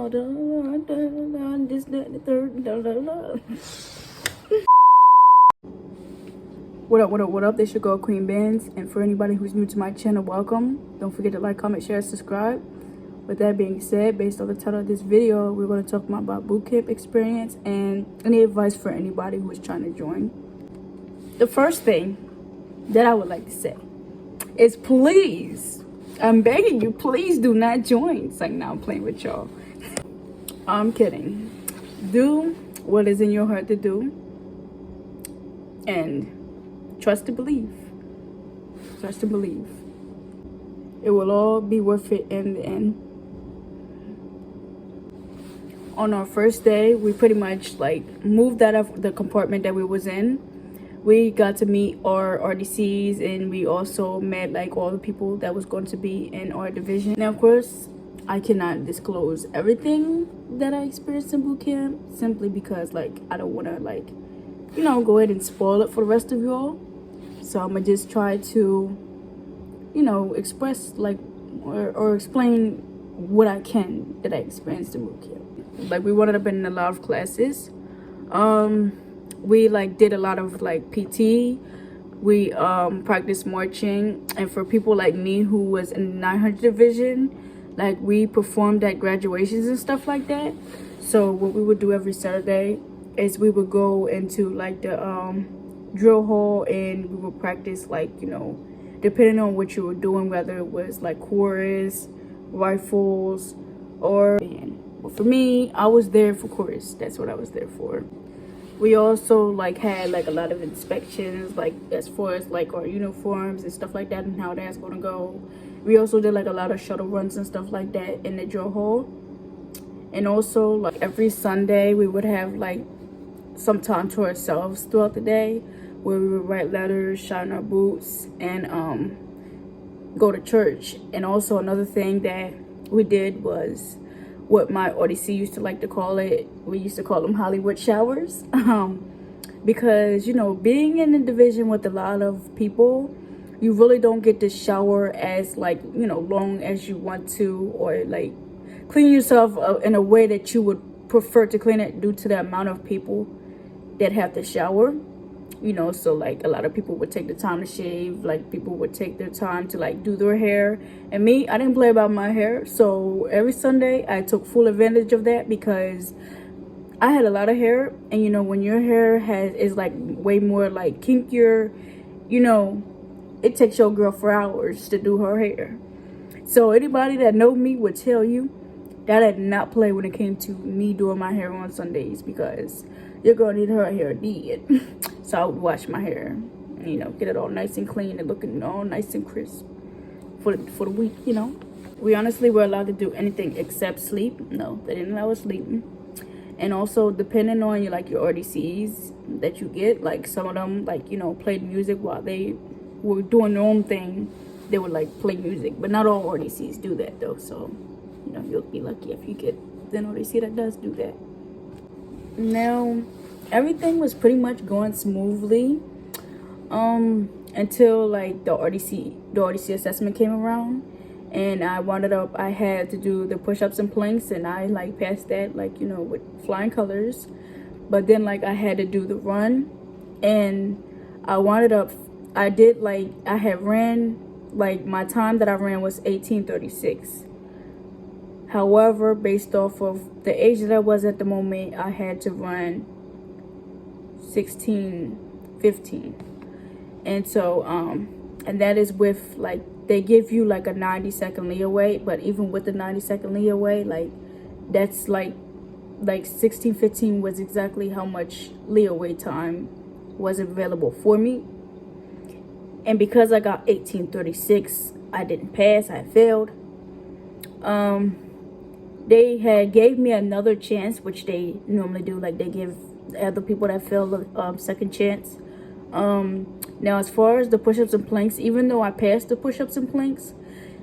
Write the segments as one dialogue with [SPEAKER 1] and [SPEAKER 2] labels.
[SPEAKER 1] all the this, that, the third. What up? This your girl Queen Benz, and for anybody who's new to my channel, welcome. Don't forget to like, comment, share, subscribe. With that being said, based on the title of this video, we're going to talk about bootcamp experience and any advice for anybody who is trying to join. The first thing that I would like to say is, please, I'm begging you, please do not join. It's like, now I'm playing with y'all. I'm kidding. Do what is in your heart to do, and trust to believe. Trust to believe. It will all be worth it in the end. On our first day, we pretty much like moved out of the compartment that we was in. We got to meet our RDCs, and we also met like all the people that was going to be in our division. Now, of course, I cannot disclose everything that I experienced in boot camp, simply because like I don't want to like, you know, go ahead and spoil it for the rest of y'all. So I'm gonna just try to, you know, express like or explain what I can that I experienced in boot camp. Like, we ended up in a lot of classes. We like did a lot of like PT. We practiced marching, and for people like me who was in the 900 division, like we performed at graduations and stuff like that. So what we would do every Saturday is we would go into like the drill hall, and we would practice, like, you know, depending on what you were doing, whether it was like chorus, rifles, or band. But for me, I was there for chorus. That's what I was there for. We also like had like a lot of inspections, like as far as like our uniforms and stuff like that, and how that's gonna go. We also did like a lot of shuttle runs and stuff like that in the drill hall. And also, like, every Sunday we would have like some time to ourselves throughout the day, where we would write letters, shine our boots, and go to church. And also another thing that we did was what my RDC used to like to call it. We used to call them Hollywood showers, because, you know, being in a division with a lot of people, you really don't get to shower as like, you know, long as you want to, or like clean yourself in a way that you would prefer to clean it, due to the amount of people that have to shower. You know, so like a lot of people would take the time to shave, like people would take their time to like do their hair. And me, I didn't play about my hair. So every Sunday I took full advantage of that, because I had a lot of hair, and you know, when your hair is like way more like kinkier, you know, it takes your girl for hours to do her hair. So anybody that know me would tell you that I did not play when it came to me doing my hair on Sundays, because your girl need her hair did. So I would wash my hair, you know, get it all nice and clean and looking all nice and crisp for the week, you know. We honestly were allowed to do anything except sleep. No, they didn't allow us sleeping. And also, depending on your like your RDCs that you get, like some of them, like, you know, played music while they were doing their own thing. They would like play music, but not all RDCs do that though. So, you know, you'll be lucky if you get an RDC that does do that. Now, everything was pretty much going smoothly until like the RDC assessment came around, and I had to do the push-ups and planks, and I like passed that, like, you know, with flying colors. But then like I had to do the run, and I had ran, like, my time that I ran was 18:36. However, based off of the age that I was at the moment, I had to run 16:15. And so and that is with like, they give you like a 90-second leeway, but even with the 90-second leeway, like that's like 16:15 was exactly how much leeway time was available for me. And because I got 18:36, I didn't pass, I failed. They had gave me another chance, which they normally do. Like, they give other people that fail a second chance. Now, as far as the push-ups and planks, even though I passed the push-ups and planks,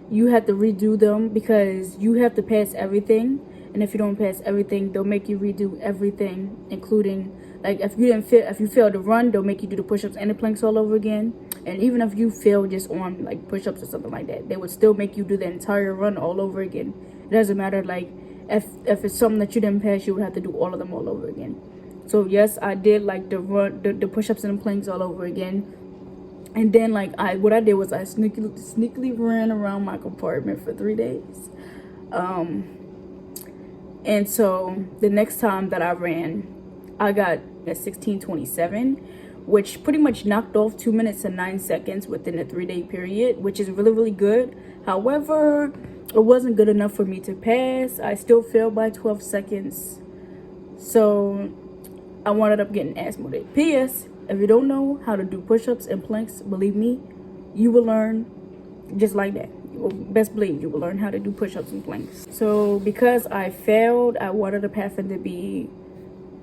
[SPEAKER 1] you have to redo them, because you have to pass everything. And if you don't pass everything, they'll make you redo everything, including, like, if you fail to run, they'll make you do the push-ups and the planks all over again. And even if you fail just on like push-ups or something like that, they would still make you do the entire run all over again. It doesn't matter, like, if it's something that you didn't pass, you would have to do all of them all over again. So yes, I did like the push-ups and the planks all over again. And then like what I did was I sneakily ran around my compartment for 3 days. And so the next time that I ran, I got a 16:27, which pretty much knocked off 2 minutes and 9 seconds within a 3-day period, which is really, really good. However, it wasn't good enough for me to pass. I still failed by 12 seconds. So I wound up getting asthmatic. P.S. If you don't know how to do push-ups and planks, believe me, you will learn just like that. Best believe you will learn how to do push-ups and planks. So because I failed, I wound up having to be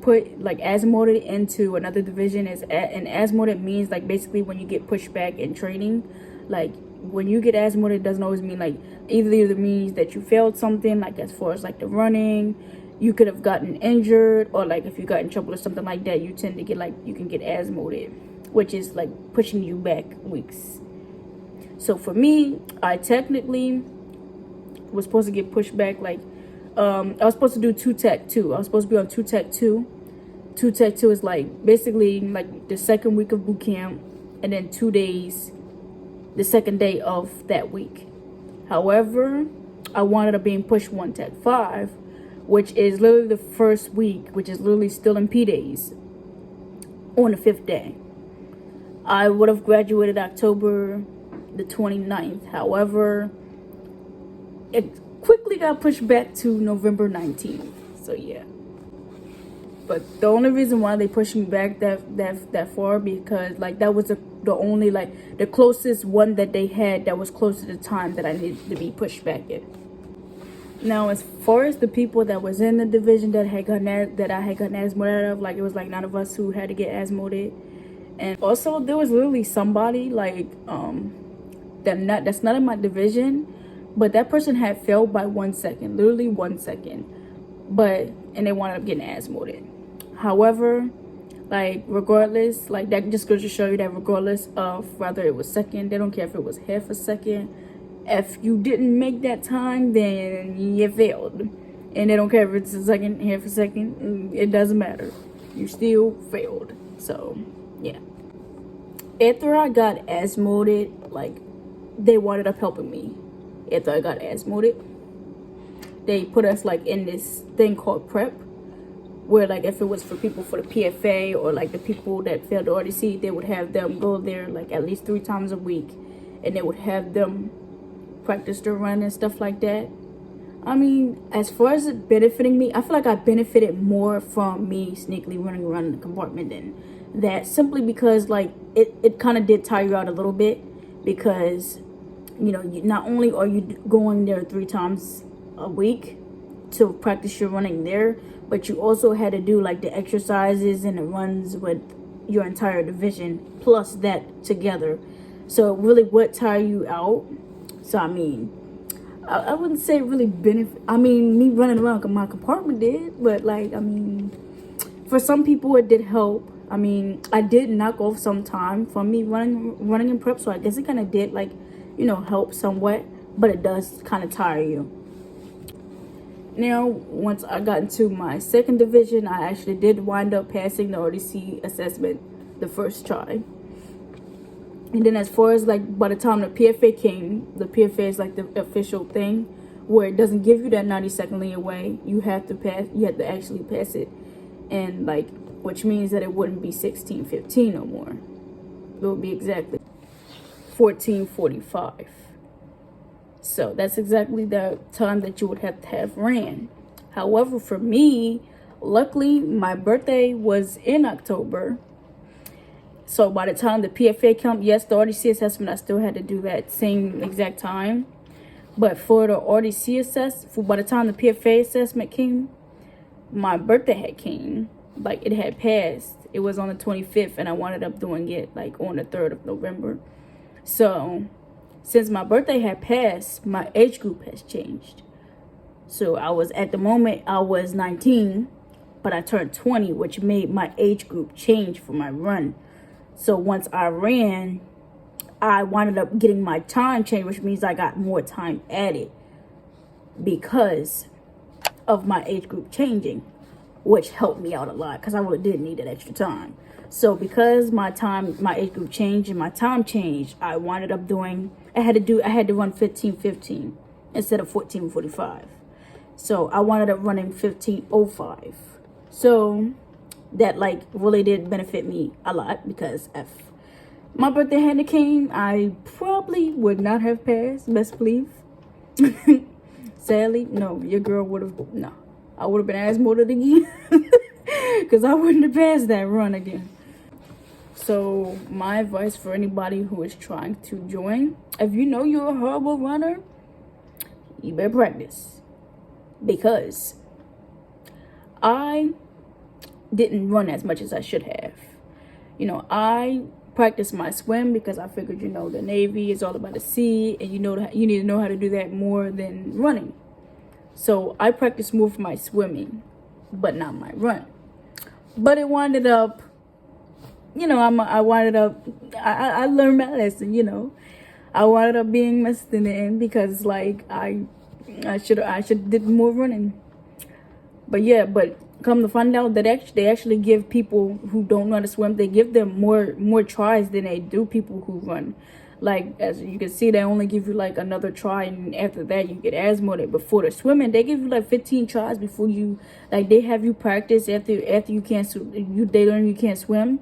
[SPEAKER 1] put like asthmatic into another division. And asthmatic means like basically when you get pushed back in training. Like when you get asthmatic, it doesn't always mean like either means that you failed something, like as far as like the running, you could have gotten injured, or like if you got in trouble or something like that, you tend to get like, you can get asthmatic, which is like pushing you back weeks. So for me, I technically was supposed to get pushed back like I was supposed to do 2 Tech 2. I was supposed to be on 2 Tech 2. 2 Tech 2 is like basically like the second week of boot camp, and then 2 days the second day of that week. However, I wound up being pushed 1 Tech 5, which is literally the first week, which is literally still in P days, on the 5th day. I would have graduated October the 29th. However, it quickly got pushed back to November 19th. So yeah. But the only reason why they pushed me back that far, because like that was the only like the closest one that they had that was close to the time that I needed to be pushed back in. Now, as far as the people that was in the division that I had gotten asthma out of, like it was like none of us who had to get asthmated. And also there was literally somebody like that's not in my division, but that person had failed by 1 second, literally 1 second, and they wound up getting asthmated. However, like regardless, like that just goes to show you that regardless of whether it was second, they don't care if it was half a second. If you didn't make that time, then you failed, and they don't care if it's a second, half a second. It doesn't matter, you still failed. So yeah, after I got asthmated, like they wound up helping me. After I got asthmated, they put us like in this thing called prep, where like if it was for people for the PFA or like the people that failed the RDC, they would have them go there like at least 3 times a week, and they would have them practice their run and stuff like that. I mean, as far as it benefiting me, I feel like I benefited more from me sneakily running around in the compartment than that, simply because like it kind of did tire you out a little bit, because you know, not only are you going there 3 times a week to practice your running there, but you also had to do like the exercises and the runs with your entire division plus that together. So it really would tire you out. So I mean, I wouldn't say really benefit. I mean, me running around my compartment did, but like, I mean, for some people it did help. I mean, I did knock off some time from me running in prep, so I guess it kind of did like, you know, help somewhat, but it does kind of tire you. Now, once I got into my second division, I actually did wind up passing the RDC assessment the first try. And then as far as like by the time the PFA came, the PFA is like the official thing where it doesn't give you that 90-second leeway. You have to actually pass it, and like, which means that it wouldn't be 16:15 no more. It would be exactly 14:45. So that's exactly the time that you would have to have ran. However, for me, luckily my birthday was in October. So by the time the PFA came, yes, the RDC assessment, I still had to do that same exact time. But for the RDC by the time the PFA assessment came, my birthday had came. Like it had passed. It was on the 25th, and I wound up doing it like on the 3rd of November. So since my birthday had passed, my age group has changed. So at the moment I was 19, but I turned 20, which made my age group change for my run. So once I ran, I wound up getting my time changed, which means I got more time added, because of my age group changing, which helped me out a lot because I really did need that extra time. So because my age group changed and my time changed, I wound up doing, I had to run 15:15 instead of 14:45. So I wound up running 15:05. So that like really did benefit me a lot, because if my birthday hadn't came, I probably would not have passed, best believe. Sadly, no, your girl would have, no. I would have been asthmated again. Because I wouldn't have passed that run again. So my advice for anybody who is trying to join, if you know you're a horrible runner, you better practice. Because I didn't run as much as I should have. You know, I practiced my swim because I figured, you know, the Navy is all about the sea, and you know you need to know how to do that more than running. So I practiced more for my swimming, but not my run. But it winded up, you know, I learned my lesson, you know. I wound up being messed in the end because like I should did more running. But yeah, but come to find out that they actually give people who don't know how to swim, they give them more tries than they do people who run. Like, as you can see, they only give you like another try, and after that you get asthma. Before the swimming, they give you like 15 tries before you, like, they have you practice after you can't they learn you can't swim,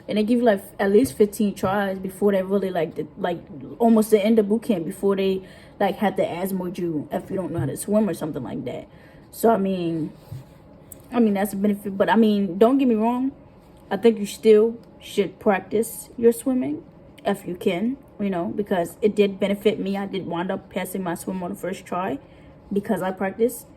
[SPEAKER 1] and they give you like at least 15 tries before they really like almost the end of boot camp, before they like have to asthma you if you don't know how to swim or something like that. So I mean that's a benefit. But I mean, don't get me wrong, I think you still should practice your swimming if you can, you know, because it did benefit me. I did wind up passing my swim on the first try because I practiced.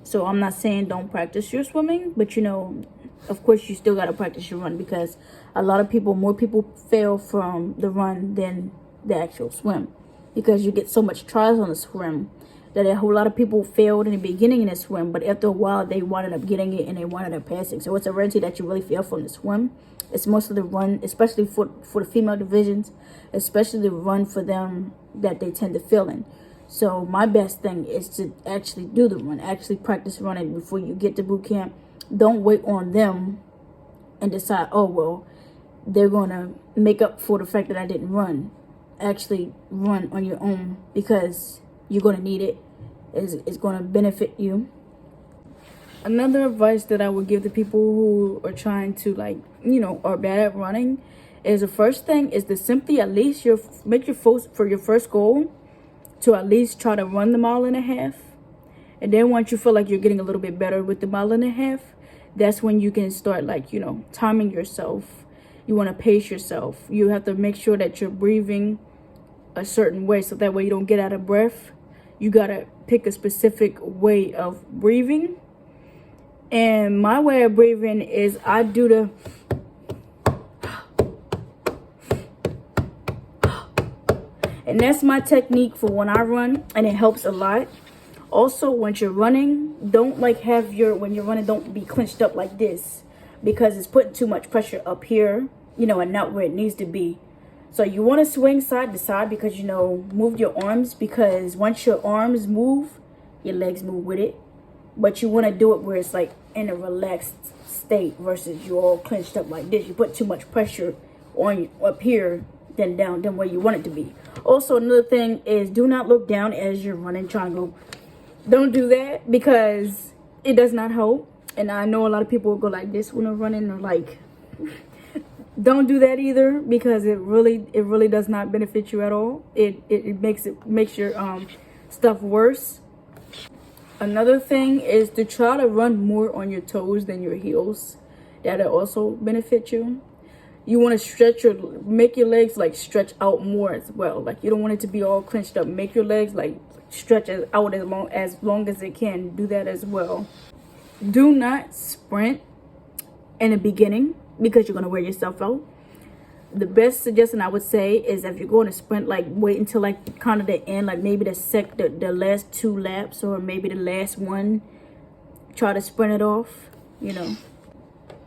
[SPEAKER 1] So I'm not saying don't practice your swimming, but you know, of course you still got to practice your run, because more people fail from the run than the actual swim, because you get so much tries on the swim that a whole lot of people failed in the beginning in the swim, but after a while they wound up getting it and they wound up passing. So it's a rarity that you really fail from the swim. It's mostly the run, especially for the female divisions, especially the run for them that they tend to fail in. So my best thing is to actually do the run, actually practice running before you get to boot camp. Don't wait on them and decide, oh, well, they're going to make up for the fact that I didn't run. Actually run on your own, because you're going to need it. It's going to benefit you. Another advice that I would give to people who are trying to, like, you know, are bad at running, is the first thing is to simply at least make your first goal to at least try to run the 1.5 miles. And then once you feel like you're getting a little bit better with the 1.5 miles, that's when you can start, like, you know, timing yourself. You want to pace yourself. You have to make sure that you're breathing a certain way, so that way you don't get out of breath. You got to pick a specific way of breathing. And my way of breathing is I do the and that's my technique for when I run, and it helps a lot. Also, when you're running, don't like when you're running, don't be clenched up like this, because it's putting too much pressure up here, you know, and not where it needs to be. So you want to swing side to side, because, you know, move your arms, because once your arms move, your legs move with it. But you want to do it where it's like in a relaxed state versus you all clenched up like this. You put too much pressure on you up here than down than where you want it to be. Also, another thing is, do not look down as you're running, trying to go. Don't do that, because it does not help. And I know a lot of people will go like this when they're running, or like, don't do that either, because it really does not benefit you at all. It makes your stuff worse. Another thing is to try to run more on your toes than your heels. That'll also benefit you. You want to make your legs like stretch out more as well. Like, you don't want it to be all clenched up. Make your legs like stretch out as long as it can. Do that as well. Do not sprint in the beginning, because you're going to wear yourself out. The best suggestion I would say is, if you're going to sprint, like, wait until like kind of the end, like maybe the last 2 laps, or maybe the last one. Try to sprint it off, you know.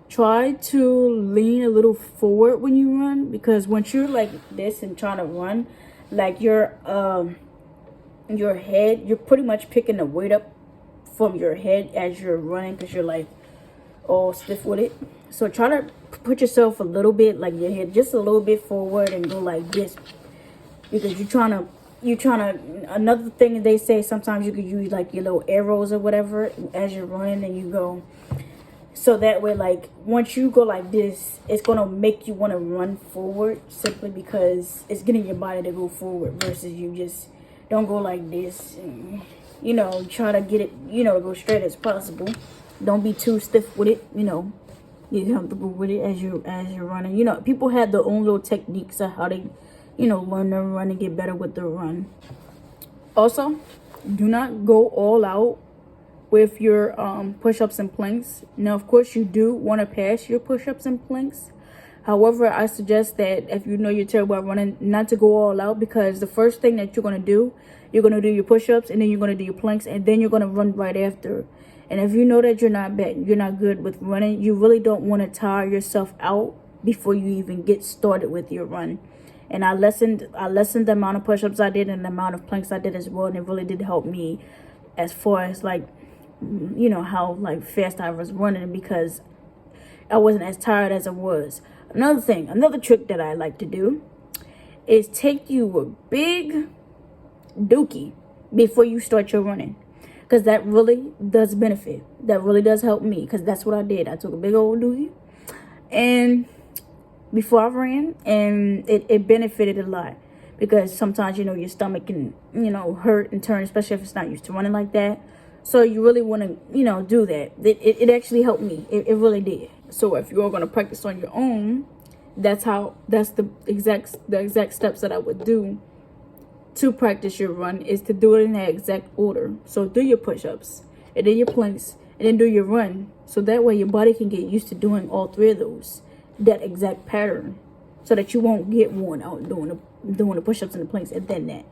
[SPEAKER 1] Try to lean a little forward when you run, because once you're like this and trying to run, like your head, you're pretty much picking the weight up from your head as you're running, because you're like all stiff with it. So try to put yourself a little bit, like your head just a little bit forward and go like this, because you're trying to, another thing they say, sometimes you could use like your little arrows or whatever as you're running, and you go, so that way, like, once you go like this, it's going to make you want to run forward, simply because it's getting your body to go forward, versus you just don't go like this and, you know, try to get it, you know, to go straight as possible. Don't be too stiff with it, you know. Get comfortable with it as you're running. You know, people have their own little techniques of how they, you know, learn to run and get better with their run. Also, do not go all out with your push-ups and planks. Now, of course, you do want to pass your push-ups and planks. However, I suggest that if you know you're terrible at running, not to go all out, because the first thing that you're going to do, you're going to do your push-ups, and then you're going to do your planks, and then you're going to run right after. And if you know that you're not good with running, you really don't want to tire yourself out before you even get started with your run. And I lessened the amount of push-ups I did and the amount of planks I did as well, and it really did help me as far as, like, you know, how like fast I was running, because I wasn't as tired as I was. Another trick that I like to do is take you a big dookie before you start your running, because that really does benefit. That really does help me, because that's what I did. I took a big old dookie and before I ran, and it benefited a lot, because sometimes, you know, your stomach can, you know, hurt and turn, especially if it's not used to running like that. So you really want to, you know, do that. It actually helped me. It really did. So if you're going to practice on your own, that's the exact steps that I would do to practice your run, is to do it in that exact order. So do your push-ups, and then your planks, and then do your run. So that way your body can get used to doing all three of those, that exact pattern, so that you won't get worn out doing the push-ups and the planks, and then that.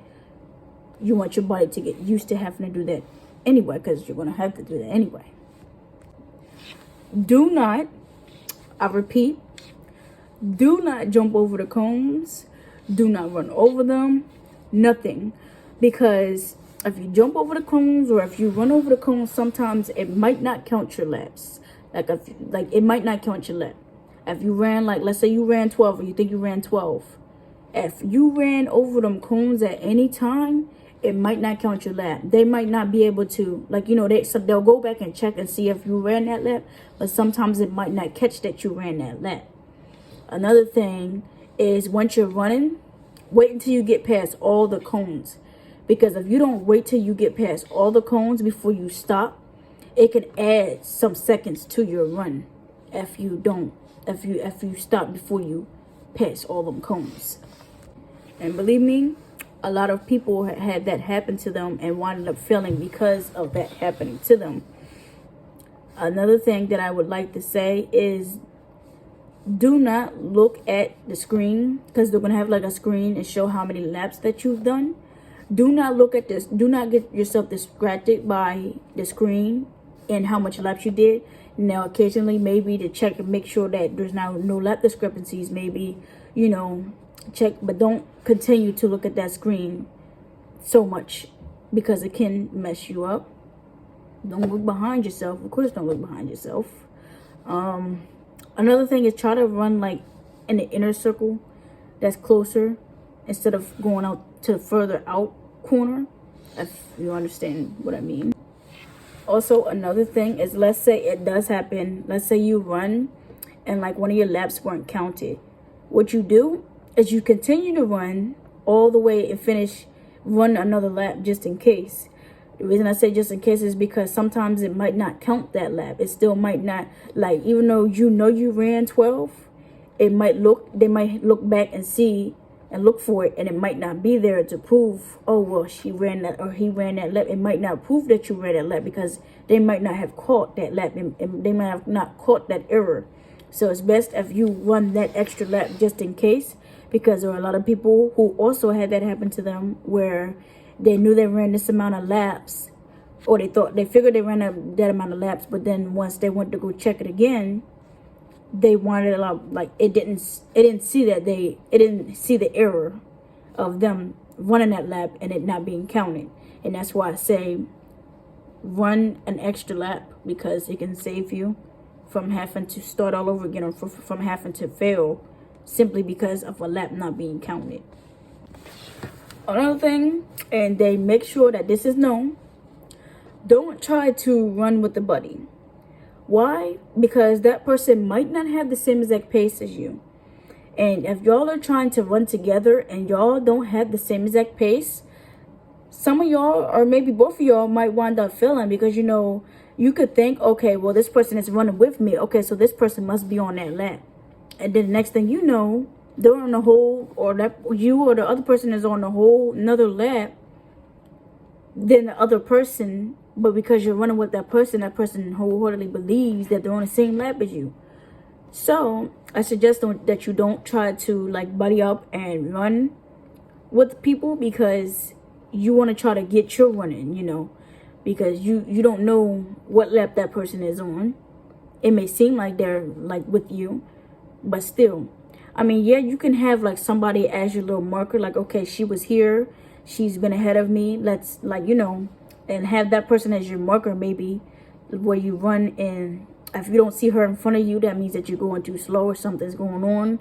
[SPEAKER 1] You want your body to get used to having to do that anyway, because you're going to have to do that anyway. Do not, I repeat, do not jump over the cones. Do not run over them. Nothing. Because if you jump over the cones, or if you run over the cones, sometimes it might not count your laps. Like it might not count your lap. If you ran, like, let's say you ran 12, or you think you ran 12. If you ran over them cones at any time, it might not count your lap. They might not be able to, like, you know, they'll go back and check and see if you ran that lap, but sometimes it might not catch that you ran that lap. Another thing is, once you're running, wait until you get past all the cones, because if you don't wait till you get past all the cones before you stop, it can add some seconds to your run if you stop before you pass all them cones. And believe me, a lot of people had that happen to them and wound up failing because of that happening to them. Another thing that I would like to say is, do not look at the screen, because they're going to have like a screen and show how many laps that you've done. Do not look at this. Do not get yourself distracted by the screen and how much laps you did. Now, occasionally, maybe to check and make sure that there's now no lap discrepancies, maybe, you know, check, but don't continue to look at that screen so much, because it can mess you up. Don't look behind yourself. Of course, don't look behind yourself. Another thing is, try to run like in the inner circle that's closer, instead of going out to the further out corner, if you understand what I mean. Also, another thing is, let's say it does happen. Let's say you run and like one of your laps weren't counted. What you do is you continue to run all the way and finish, run another lap just in case. The reason I say just in case is because sometimes it might not count that lap. It still might not, like, even though you know you ran 12, they might look back and see and look for it, and it might not be there to prove, oh, well, she ran that or he ran that lap. It might not prove that you ran that lap, because they might not have caught that lap, and they might have not caught that error. So it's best if you run that extra lap just in case, because there are a lot of people who also had that happen to them, where they knew they ran this amount of laps, or they figured they ran that amount of laps, but then once they went to go check it again, they wanted a lot, like, it didn't see the error of them running that lap and it not being counted. And that's why I say, run an extra lap, because it can save you from having to start all over again, or from having to fail simply because of a lap not being counted. Another thing, and they make sure that this is known, don't try to run with the buddy. Why? Because that person might not have the same exact pace as you. And if y'all are trying to run together and y'all don't have the same exact pace, some of y'all, or maybe both of y'all, might wind up failing, because you could think, okay, well, this person is running with me, okay, so this person must be on that lap. And then the next thing you know, they're on the whole, or that you or the other person is on a whole another lap than the other person. But because you're running with that person wholeheartedly believes that they're on the same lap as you. So I suggest that you don't try to like buddy up and run with people, because you want to try to get your run in, because you don't know what lap that person is on. It may seem like they're like with you, but still, I mean, yeah, you can have like somebody as your little marker, like, okay, she was here, she's been ahead of me, let's like, and have that person as your marker, maybe where you run. And if you don't see her in front of you, that means that you're going too slow or something's going on,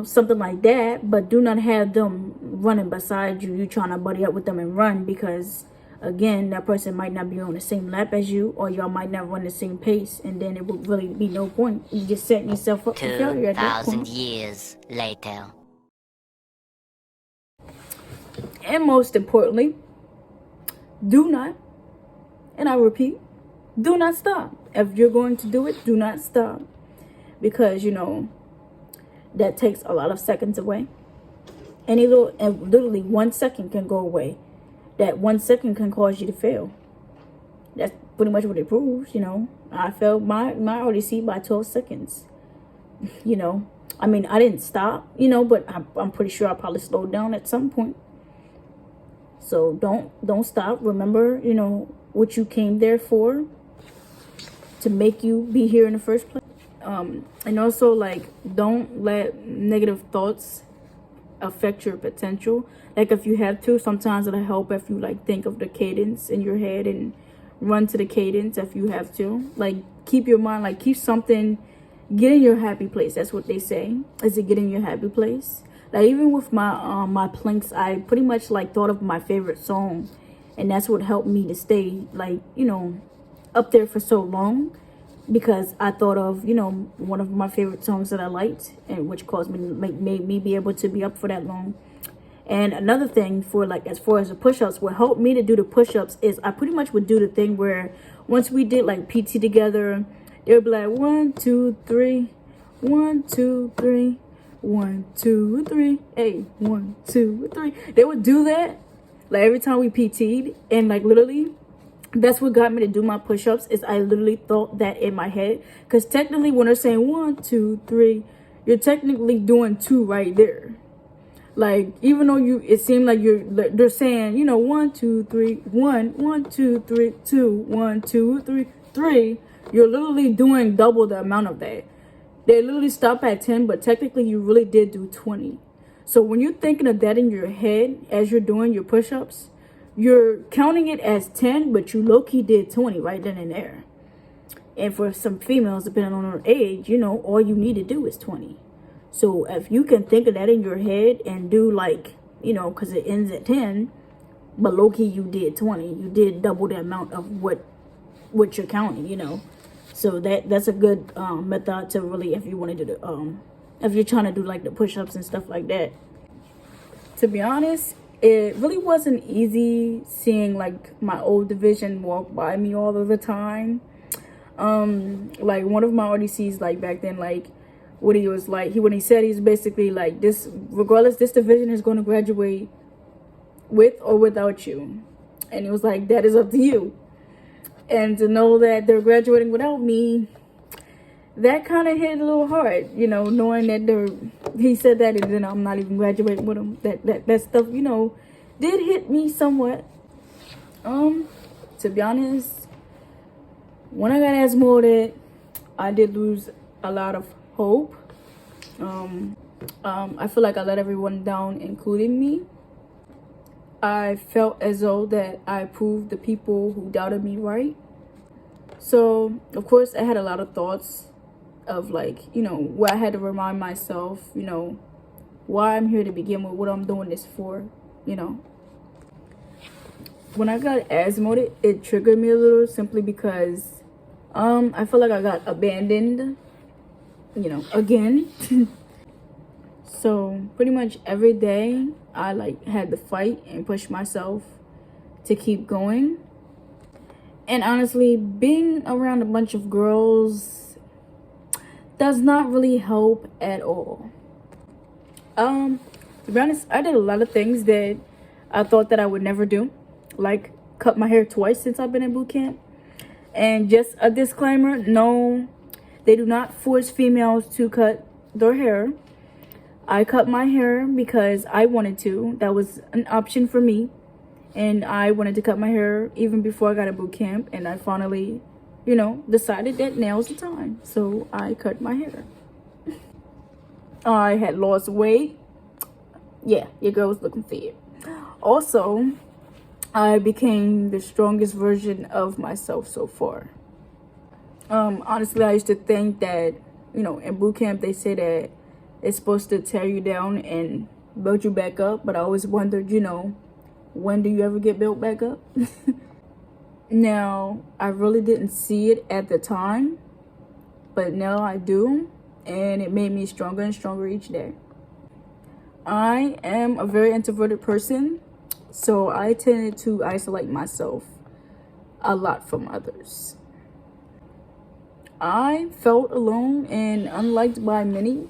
[SPEAKER 1] something like that. But do not have them running beside you. You trying to buddy up with them and run, because again, that person might not be on the same lap as you, or y'all might not run the same pace, and then it would really be no point. You just setting yourself up for failure at that point.
[SPEAKER 2] 2,000 years later.
[SPEAKER 1] And most importantly, do not, and I repeat, do not stop. If you're going to do it, do not stop, because that takes a lot of seconds away. And literally 1 second can go away. That 1 second can cause you to fail. That's pretty much what it proves. I failed my RDC by 12 seconds. I mean, I didn't stop, but I'm pretty sure I probably slowed down at some point. So don't stop. Remember, what you came there for, to make you be here in the first place. And also, like, don't let negative thoughts affect your potential. Like, if you have to, sometimes it'll help if you like think of the cadence in your head and run to the cadence if you have to. Like, keep your mind, like, keep something, get in your happy place. That's what they say, is to get in your happy place. Like, even with my my planks, I pretty much like thought of my favorite song, and that's what helped me to stay like up there for so long, because I thought of one of my favorite songs that I liked, and which caused me to made me be able to be up for that long. And another thing, for like as far as the push-ups, what helped me to do the push-ups is I pretty much would do the thing where once we did like PT together, they would be like 1 2 3 1 2 3 1 2 3 hey 1 2 3. They would do that like every time we PT'd, and like literally that's what got me to do my push-ups, is I literally thought that in my head, because technically when they're saying 1 2 3, you're technically doing 2 right there. Like, even though it seemed like they're saying 1 2 3 1 1 2 3 2 1 2 3 3, you're literally doing double the amount of that. They literally stop at 10, but technically you really did do 20. So when you're thinking of that in your head as you're doing your push-ups, you're counting it as 10, but you low-key did 20 right then and there. And for some females, depending on her age, all you need to do is 20. So if you can think of that in your head and do like, because it ends at 10, but low-key you did 20. You did double the amount of what you're counting, So that's a good method to really, if you want to do if you're trying to do like the push-ups and stuff like that. To be honest, it really wasn't easy seeing like my old division walk by me all of the time. Like one of my RDCs, like back then, like what he was like, when he said he's basically like, this, regardless, this division is going to graduate with or without you. And he was like, that is up to you. And to know that they're graduating without me, that kind of hit a little hard, knowing that he said that, and then I'm not even graduating with him. That stuff, did hit me somewhat. To be honest, when I got asthmatic, I did lose a lot of hope. I feel like I let everyone down, including me. I felt as though that I proved the people who doubted me right. So of course I had a lot of thoughts of, like, where I had to remind myself, why I'm here to begin with, what I'm doing this for. When I got asthma, it triggered me a little, simply because I feel like I got abandoned, again. So pretty much every day I had to fight and push myself to keep going. And honestly, being around a bunch of girls does not really help at all. To be honest, I did a lot of things that I thought that I would never do, like cut my hair twice since I've been in boot camp. And just a disclaimer, no, they do not force females to cut their hair. I cut my hair because I wanted to. That was an option for me. And I wanted to cut my hair even before I got a boot camp. And I finally, decided that now's the time. So I cut my hair. I had lost weight. Yeah, your girl was looking fit. Also, I became the strongest version of myself so far. Honestly, I used to think that, in boot camp they say that it's supposed to tear you down and build you back up. But I always wondered, when do you ever get built back up? Now, I really didn't see it at the time, but now I do. And it made me stronger and stronger each day. I am a very introverted person, so I tended to isolate myself a lot from others. I felt alone and unliked by many,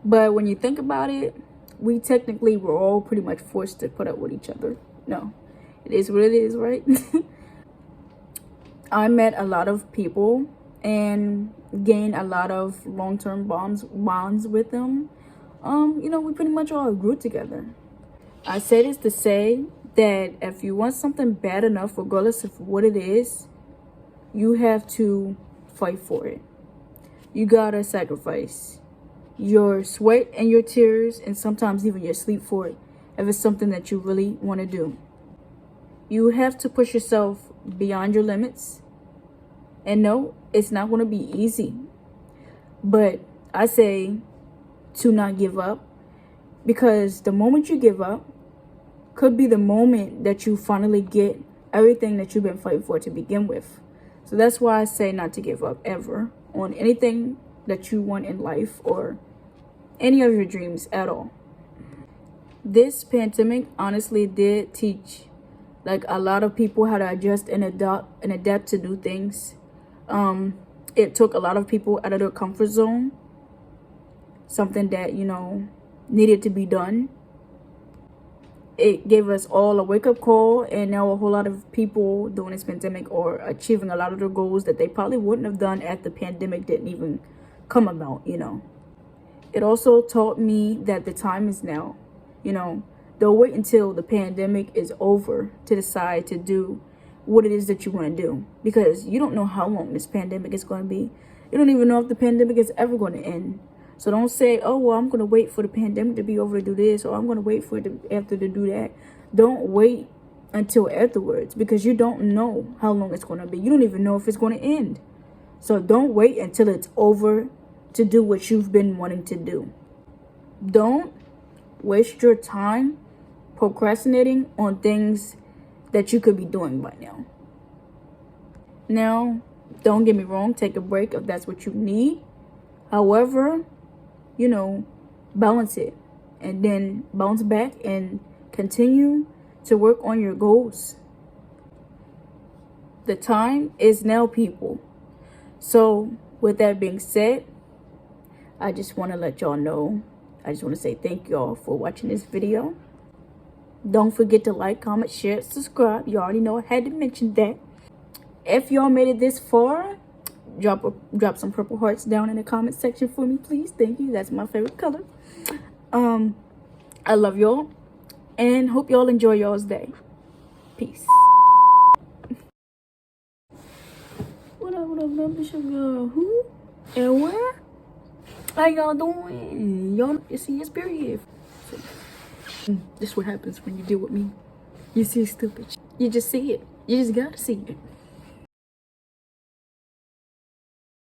[SPEAKER 1] but when you think about it, we technically were all pretty much forced to put up with each other. No, it is what it is, right? I met a lot of people and gained a lot of long-term bonds with them. We pretty much all grew together. I say this to say that if you want something bad enough, regardless of what it is, you have to fight for it. You gotta sacrifice your sweat and your tears, and sometimes even your sleep, for it, if it's something that you really want to do. You have to push yourself beyond your limits. And no, it's not going to be easy. But I say to not give up, because the moment you give up could be the moment that you finally get everything that you've been fighting for to begin with. So that's why I say not to give up ever on anything that you want in life or any of your dreams at all. This pandemic honestly did teach a lot of people how to adjust and adapt to new things. It took a lot of people out of their comfort zone, something that needed to be done. It gave us all a wake-up call, and now a whole lot of people during this pandemic are achieving a lot of their goals that they probably wouldn't have done if the pandemic didn't even come about. It also taught me that the time is now. Don't wait until the pandemic is over to decide to do what it is that you want to do, because you don't know how long this pandemic is going to be. You don't even know if the pandemic is ever going to end. So don't say, oh, well, I'm going to wait for the pandemic to be over to do this, or I'm going to wait for it after to do that. Don't wait until afterwards, because you don't know how long it's going to be. You don't even know if it's going to end. So don't wait until it's over to do what you've been wanting to do. Don't waste your time procrastinating on things that you could be doing right now. Now, don't get me wrong, take a break if that's what you need. However, balance it and then bounce back and continue to work on your goals. The time is now, people. So with that being said, I just want to let y'all know, I just want to say thank y'all for watching this video. Don't forget to like, comment, share, subscribe. You already know I had to mention that. If y'all made it this far, drop some purple hearts down in the comment section for me, please. Thank you. That's my favorite color. I love y'all and hope y'all enjoy y'all's day. Peace. What up, it's your girl. Who and where? How y'all doing? Y'all, you see, it's period. So, this is what happens when you deal with me. You see stupid. You just see it. You just gotta see it.